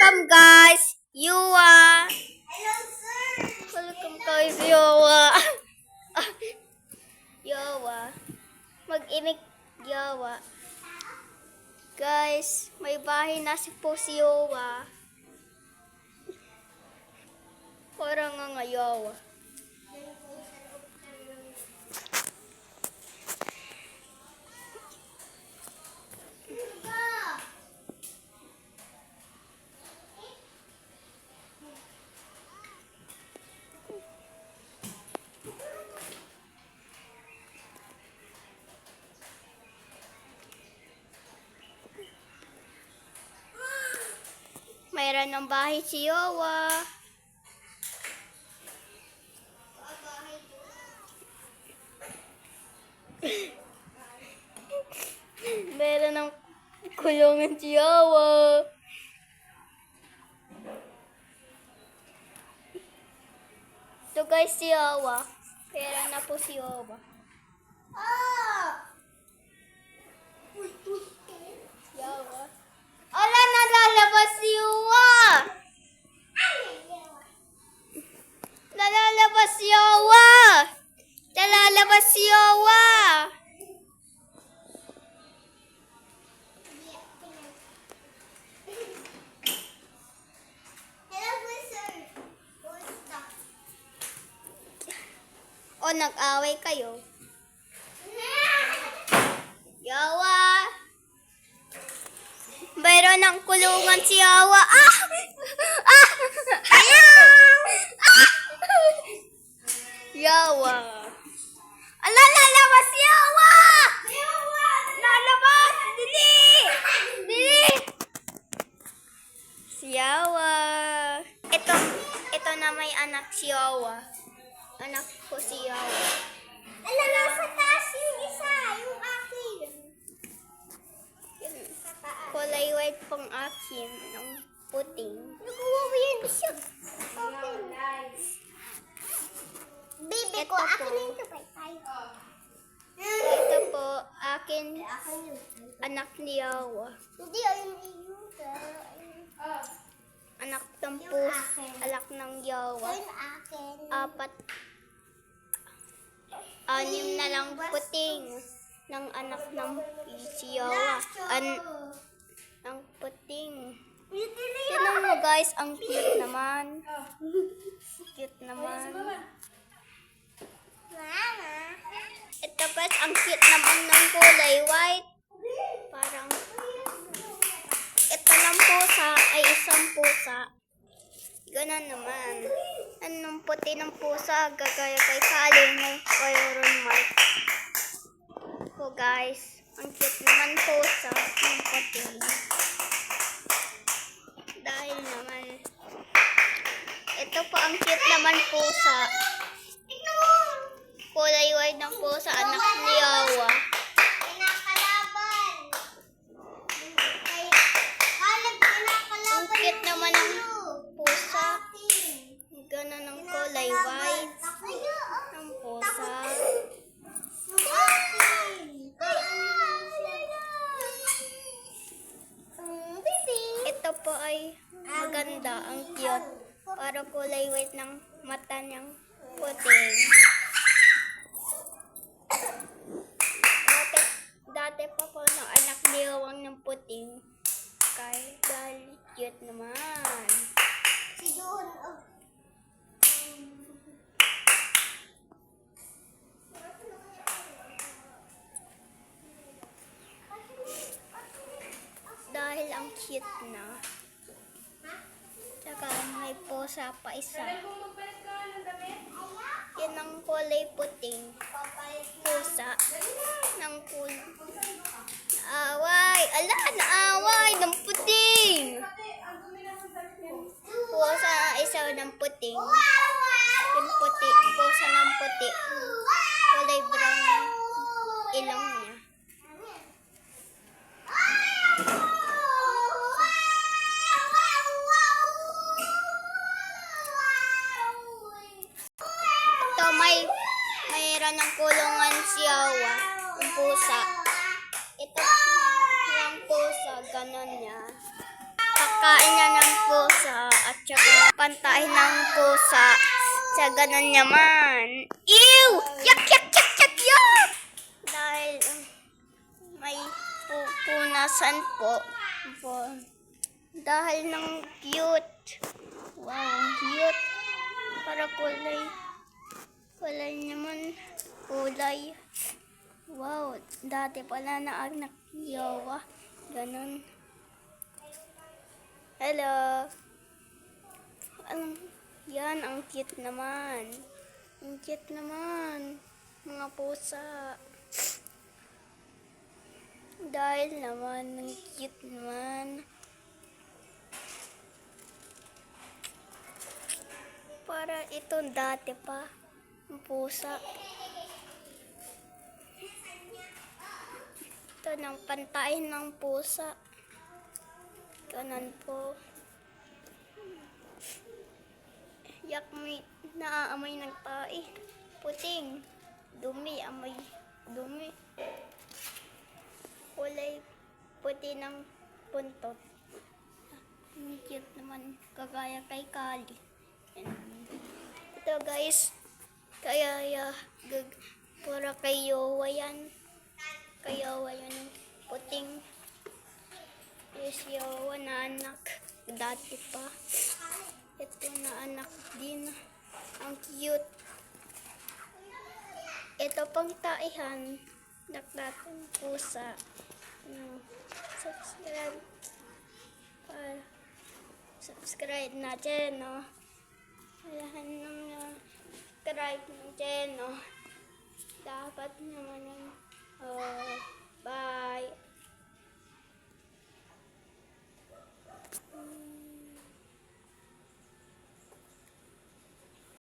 Welcome guys, Yuwa. Hello, sir. Welcome guys, Yuwa. Yuwa. Mag-imik Yuwa. Guys, may bahay na po si Yuwa. Parang nga Yuwa. Mayroon ng bahay si Yuwa. Meron ng kulungan si Yuwa. So guys, si Yuwa. Pera na po si Yuwa. Yuwa. Ala, nalalabas si Yuwa! Nalalabas si Yuwa! Nalalabas si Yuwa! O, nag-away kayo. Yuwa! Mayroon ng kulungan si Yuwa. Ah! Ah! Ah! Yuwa. Ala, lalabas si Yuwa! Lalabas! Dili! Dili! Si Yuwa. Ito na may anak si Yuwa. Anak ko si Yuwa. Ala, nasa taas yung isa, yung akin. Kulay white pang akin, ng puting. Nag-uwi yan siya. Okay. Baby ko, Ito akin po. na yung tapay. Ito po, akin, Akin yun. anak ni Yuwa. Hindi, ayun yung Anak ng Yung pus, akin. alak ng Yuwa. ayun akin. Anim na lang puting ng anak ng si Yuwa. Ang puting. Tignan mo guys, ang cute naman. Cute naman. Mama. Ito guys, ang cute naman ng kulay white. Parang, ito lang pusa ay isang pusa. Ganon naman. Anong puti ng pusa, gagaya kay Kaling ng Ron Mark. So guys, ang cute naman pusa ng puti. Dahil naman, ito po ang cute naman pusa. Kulay white ng pusa, anak ni Yuwa. Kinakalaban. Kalib, kinakalaban. Ang cute naman ng pusa. Ganon ng kulay white ng pusa. Ito po ay maganda, ang cute. Parang kulay white ng mata niyang puting. Dati pa po ng anak ni Yuwang ng puting. Dahil cute naman. Si Doon. Dahil ang cute na. Tsaka may pusa pa isa. Yan ang kulay puting. Pusa. Ng naaway. Ala, naaway ng puting. Pusa isa ng puting. Yung puti. Pusa ng puti. Kulay brown ng ilong niya. Ito mayroon ng kulungan si Yuwa. Yung pusa. Ito yung pusa, ganon niya. Kakain niya ng pantahin ng pusa. Sa ganun naman. Ew! Yak, yak, yak, yak, yak! Dahil may pupunasan po. Dahil ng cute. Wow, ang cute. Para kulay. Kulay naman. Kulay. Wow, dati pala na anak yawa. Ganun. Hello. Yan, ang cute naman. Ang cute naman. Mga pusa. Dahil naman, ang cute naman. Para ito dati pa. Ang pusa. Ito ng pantayin ng pusa. Ganun po. Yak, may naaamoy ng tae. Puting. Dumi, amoy. Dumi. Kulay puti ng puntot. Ang cute naman. Kagaya kay Kali. Ito guys. Kaya pura kay Yowa yan. Kay Yowa yan. Puting. Yes, Yowa na anak. Dati pa. Ito na anak din. Ang cute. Ito pang taihan. Nakdatang pusa. Subscribe. Subscribe natin, no? Walahan nang subscribe natin, no? Dapat naman yung bye.